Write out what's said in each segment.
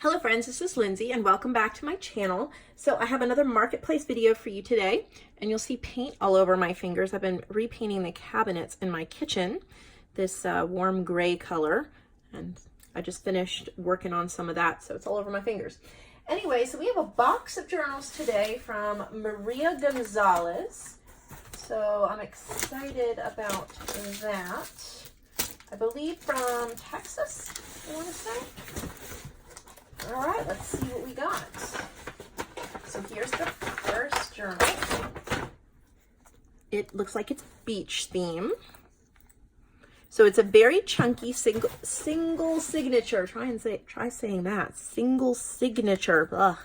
Hello friends, this is Lindsay and welcome back to my channel. So I have another marketplace video for you today and you'll see paint all over my fingers. I've been repainting the cabinets in my kitchen, this warm gray color, and I just finished working on some of that, so it's all over my fingers. Anyway, so we have a box of journals today from Maria Gonzalez. So I'm excited about that. I believe from Texas, I want to say. All right, let's see what we got. So here's the first journal. It looks like it's beach theme. So it's a very chunky single signature. Try saying that. Single signature. Ugh.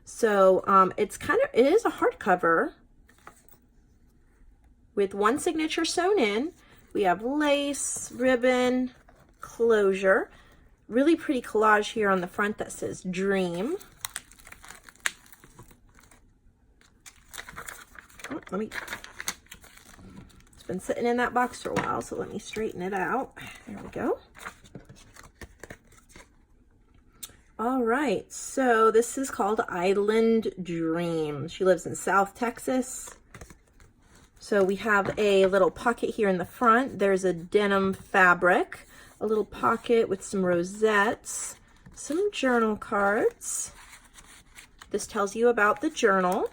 So it is a hardcover with one signature sewn in. We have lace, ribbon, closure. Really pretty collage here on the front that says dream. Oh, it's been sitting in that box for a while, so let me straighten it out. There we go. All right, so this is called Island Dream. She lives in South Texas. So we have a little pocket here in the front. There's a denim fabric. A little pocket with some rosettes, some journal cards. This tells you about the journal.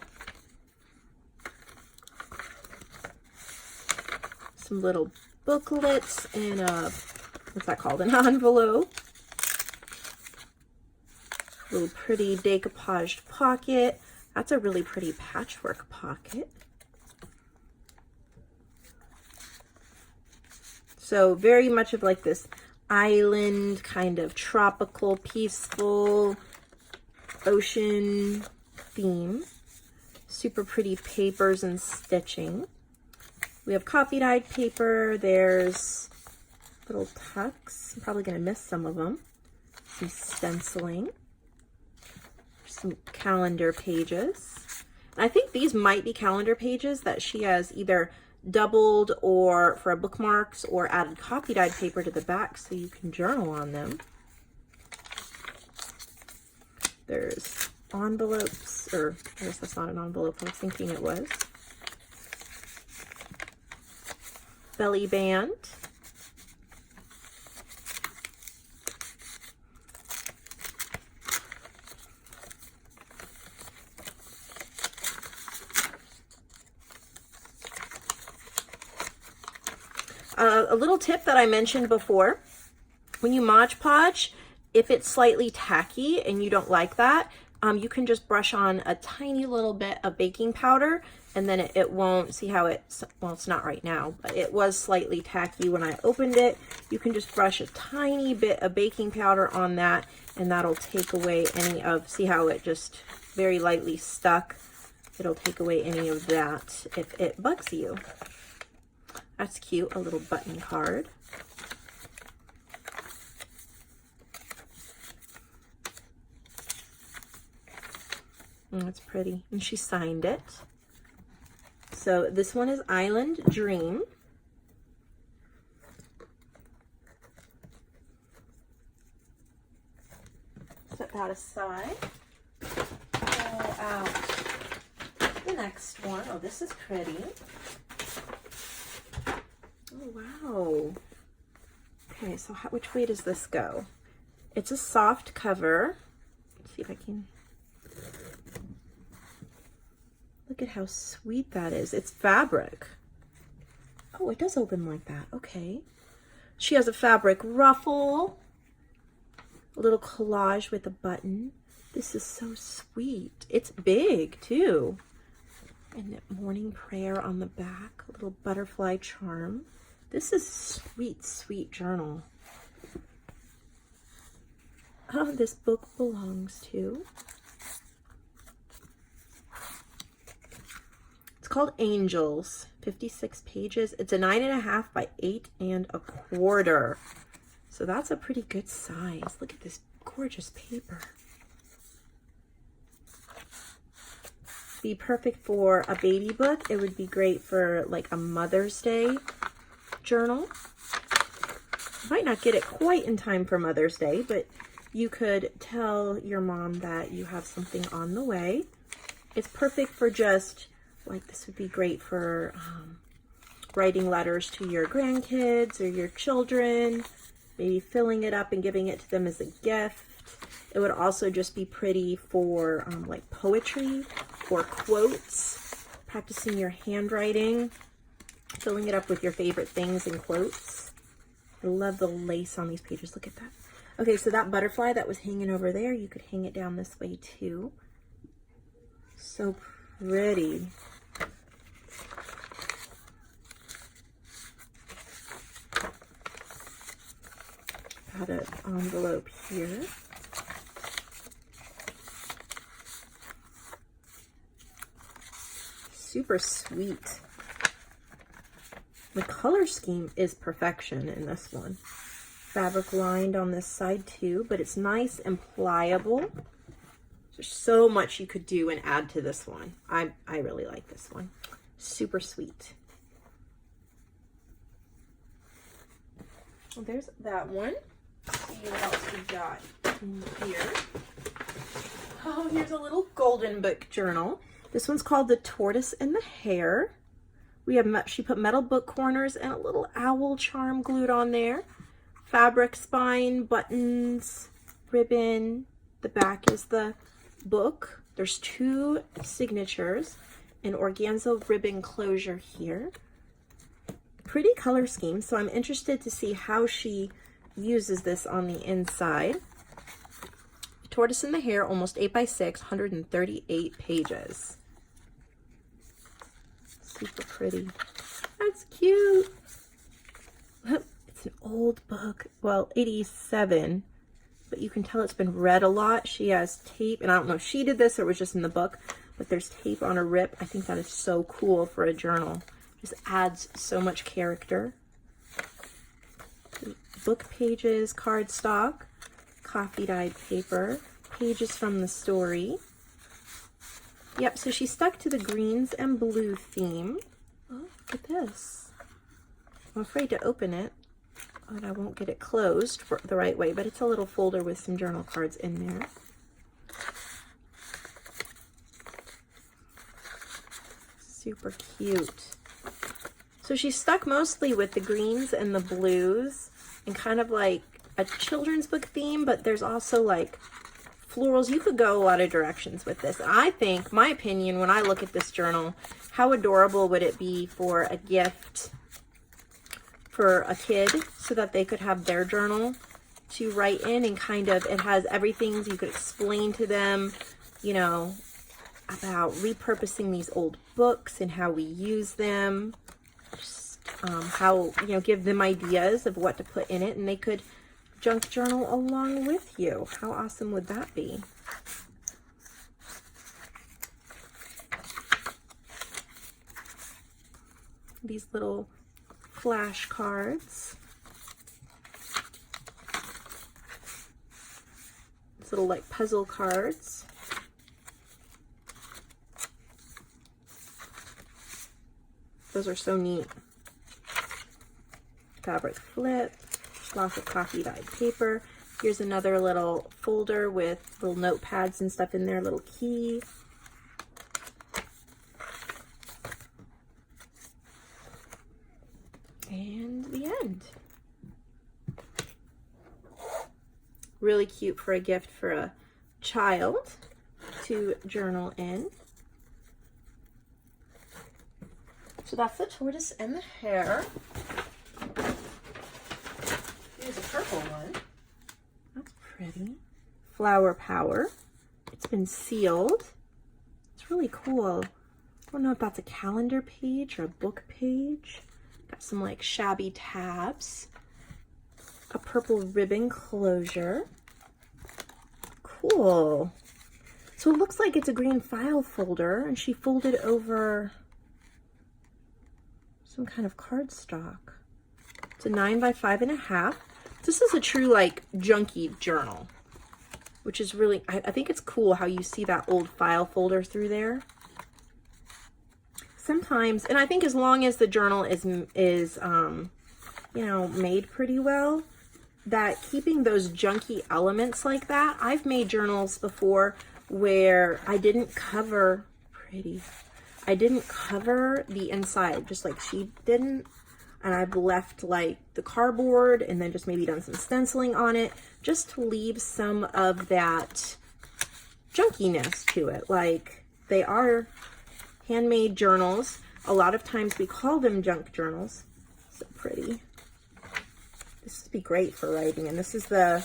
Some little booklets and what's that called? An envelope. A little pretty decoupaged pocket. That's a really pretty patchwork pocket. So very much of like this island kind of tropical, peaceful ocean theme. Super pretty papers and stitching. We have coffee dyed paper. There's little tucks. I'm probably going to miss some of them. Some stenciling. Some calendar pages. And I think these might be calendar pages that she has either doubled or for bookmarks or added coffee dyed paper to the back so you can journal on them. There's envelopes, or I guess that's not an envelope, I was thinking it was. Belly band. A little tip that I mentioned before, when you Mod Podge, if it's slightly tacky and you don't like that, you can just brush on a tiny little bit of baking powder and then it won't, see how it's, well, it's not right now, but it was slightly tacky when I opened it. You can just brush a tiny bit of baking powder on that and that'll take away any of, see how it just very lightly stuck? It'll take away any of that if it bugs you. That's cute, a little button card. That's pretty, and she signed it. So this one is Island Dream. Set that aside. Pull out the next one. Oh, this is pretty. Oh, wow. Okay, so which way does this go? It's a soft cover. Let's see if I can. Look at how sweet that is. It's fabric. Oh, it does open like that. Okay. She has a fabric ruffle. A little collage with a button. This is so sweet. It's big, too. And morning prayer on the back. A little butterfly charm. This is sweet, sweet journal. Oh, this book belongs to. It's called Angels, 56 pages. It's a 9.5 by 8 1/4. So that's a pretty good size. Look at this gorgeous paper. Be perfect for a baby book. It would be great for like a Mother's Day journal. Might not get it quite in time for Mother's Day, but You could tell your mom that you have something on the way. It's perfect for just, like, this would be great for writing letters to your grandkids or your children, maybe filling it up and giving it to them as a gift. It would also just be pretty for like poetry or quotes, practicing your handwriting, filling it up with your favorite things and quotes. I love the lace on these pages. Look at that. Okay, so that butterfly that was hanging over there, you could hang it down this way too. So pretty. Got an envelope here. Super sweet. The color scheme is perfection in this one. Fabric lined on this side too, but it's nice and pliable. There's so much you could do and add to this one. I really like this one. Super sweet. Well, there's that one. See what else we got in here. Oh, here's a little golden book journal. This one's called The Tortoise and the Hare. We have, she put metal book corners and a little owl charm glued on there. Fabric spine, buttons, ribbon. The back is the book. There's 2 signatures, an organza ribbon closure here. Pretty color scheme, so I'm interested to see how she uses this on the inside. Tortoise and the Hare, almost 8 by 6, 138 pages. Super pretty. That's cute. It's an old book. Well, 87, but you can tell it's been read a lot. She has tape, and I don't know if she did this or it was just in the book, but there's tape on a rip. I think that is so cool for a journal. Just adds so much character. Book pages, cardstock, coffee dyed paper, pages from the story. Yep, so she stuck to the greens and blue theme. Oh, look at this. I'm afraid to open it, but I won't get it closed for the right way, but it's a little folder with some journal cards in there. Super cute. So she stuck mostly with the greens and the blues and kind of like a children's book theme, but there's also like florals. You could go a lot of directions with this. I think, my opinion, when I look at this journal, how adorable would it be for a gift for a kid so that they could have their journal to write in, and kind of, it has everything so you could explain to them, you know, about repurposing these old books and how we use them. Just how, you know, give them ideas of what to put in it, and they could junk journal along with you. How awesome would that be? These little flashcards. These little like puzzle cards. Those are so neat. Fabric flip. Lots of coffee dyed paper. Here's another little folder with little notepads and stuff in there, little key. And the end. Really cute for a gift for a child to journal in. So that's the Tortoise and the Hare. Here's a purple one. That's pretty. Flower Power. It's been sealed. It's really cool. I don't know if that's a calendar page or a book page. Got some like shabby tabs. A purple ribbon closure. Cool. So it looks like it's a green file folder, and she folded over some kind of cardstock. It's a 9 by 5.5. This is a true like junky journal, which is really, I think it's cool how you see that old file folder through there. Sometimes, and I think as long as the journal is you know, made pretty well, that keeping those junky elements like that, I've made journals before where I didn't cover, I didn't cover the inside, just like she didn't. And I've left like the cardboard and then just maybe done some stenciling on it just to leave some of that junkiness to it. Like, they are handmade journals. A lot of times we call them junk journals. So pretty. This would be great for writing. And this is the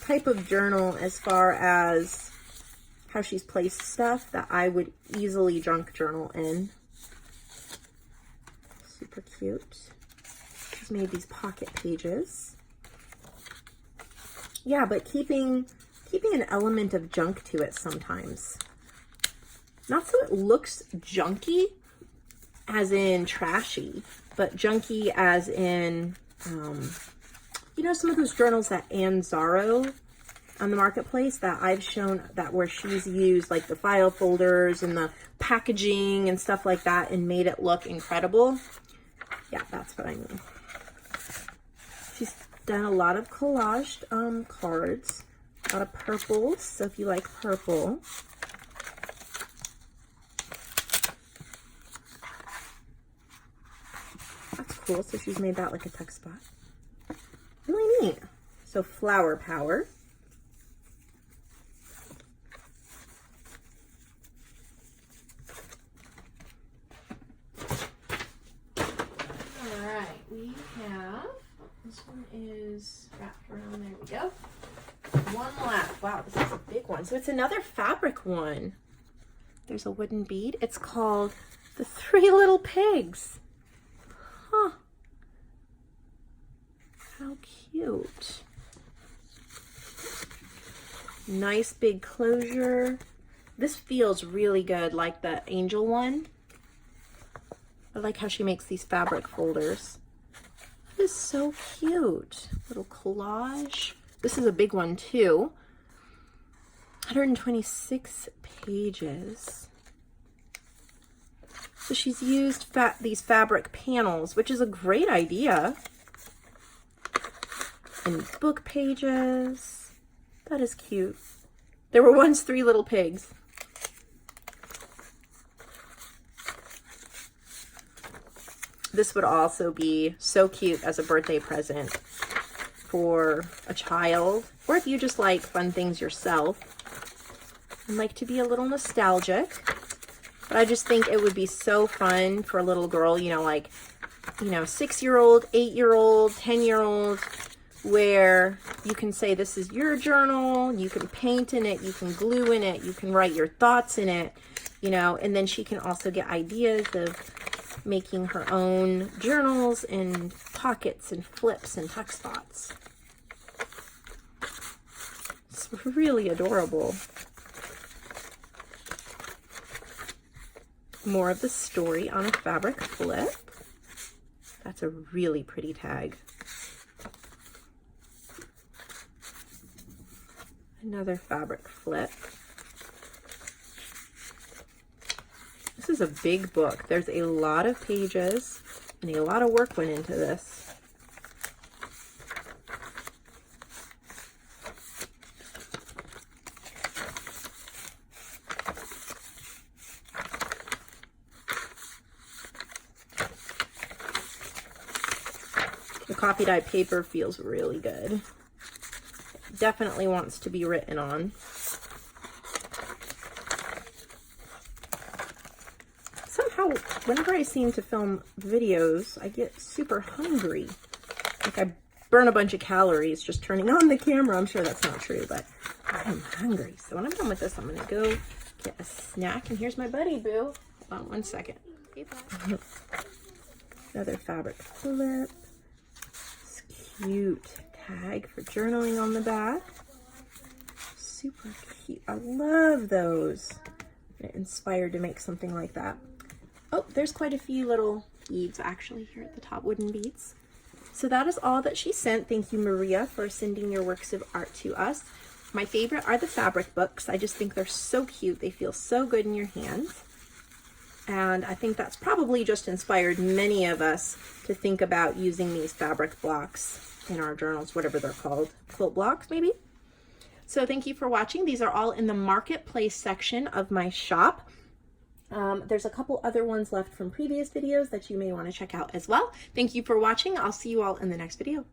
type of journal, as far as how she's placed stuff, that I would easily junk journal in. Super cute. She's made these pocket pages. Yeah, but keeping an element of junk to it sometimes. Not so it looks junky, as in trashy, but junky as in, you know, some of those journals that Ann Zaro on the marketplace that I've shown, that where she's used like the file folders and the packaging and stuff like that and made it look incredible. Yeah, that's what I mean. She's done a lot of collaged cards, a lot of purples, so if you like purple. That's cool, so she's made that like a text spot. Really neat. So flower power. Alright, we have, this one is wrapped around, there we go. One left. Wow, this is a big one. So it's another fabric one. There's a wooden bead. It's called The Three Little Pigs. Huh. How cute. Nice big closure. This feels really good, like the angel one. I like how she makes these fabric folders. This is so cute. Little collage. This is a big one too. 126 pages. So she's used these fabric panels, which is a great idea. And book pages. That is cute. There were once three little pigs. This would also be so cute as a birthday present for a child, or if you just like fun things yourself and like to be a little nostalgic. But I just think it would be so fun for a little girl, you know, like, you know, 6-year-old, 8-year-old, 10-year-old, where you can say this is your journal, you can paint in it, you can glue in it, you can write your thoughts in it, you know, and then she can also get ideas of making her own journals and pockets and flips and tuck spots. It's really adorable. More of the story on a fabric flip. That's a really pretty tag. Another fabric flip. This is a big book. There's a lot of pages and a lot of work went into this. The copy dyed paper feels really good. Definitely wants to be written on. Somehow, whenever I seem to film videos, I get super hungry. Like I burn a bunch of calories just turning on the camera. I'm sure that's not true, but I'm hungry. So when I'm done with this, I'm gonna go get a snack. And here's my buddy, Boo. Hold on one second. Another fabric flip. It's cute. Tag for journaling on the back. Super cute. I love those. I'm inspired to make something like that. Oh, there's quite a few little beads actually here at the top, wooden beads. So that is all that she sent. Thank you, Maria, for sending your works of art to us. My favorite are the fabric books. I just think they're so cute. They feel so good in your hands. And I think that's probably just inspired many of us to think about using these fabric blocks in our journals, whatever they're called, quilt blocks maybe. So thank you for watching. These are all in the marketplace section of my shop. There's a couple other ones left from previous videos that you may want to check out as well. Thank you for watching. I'll see you all in the next video.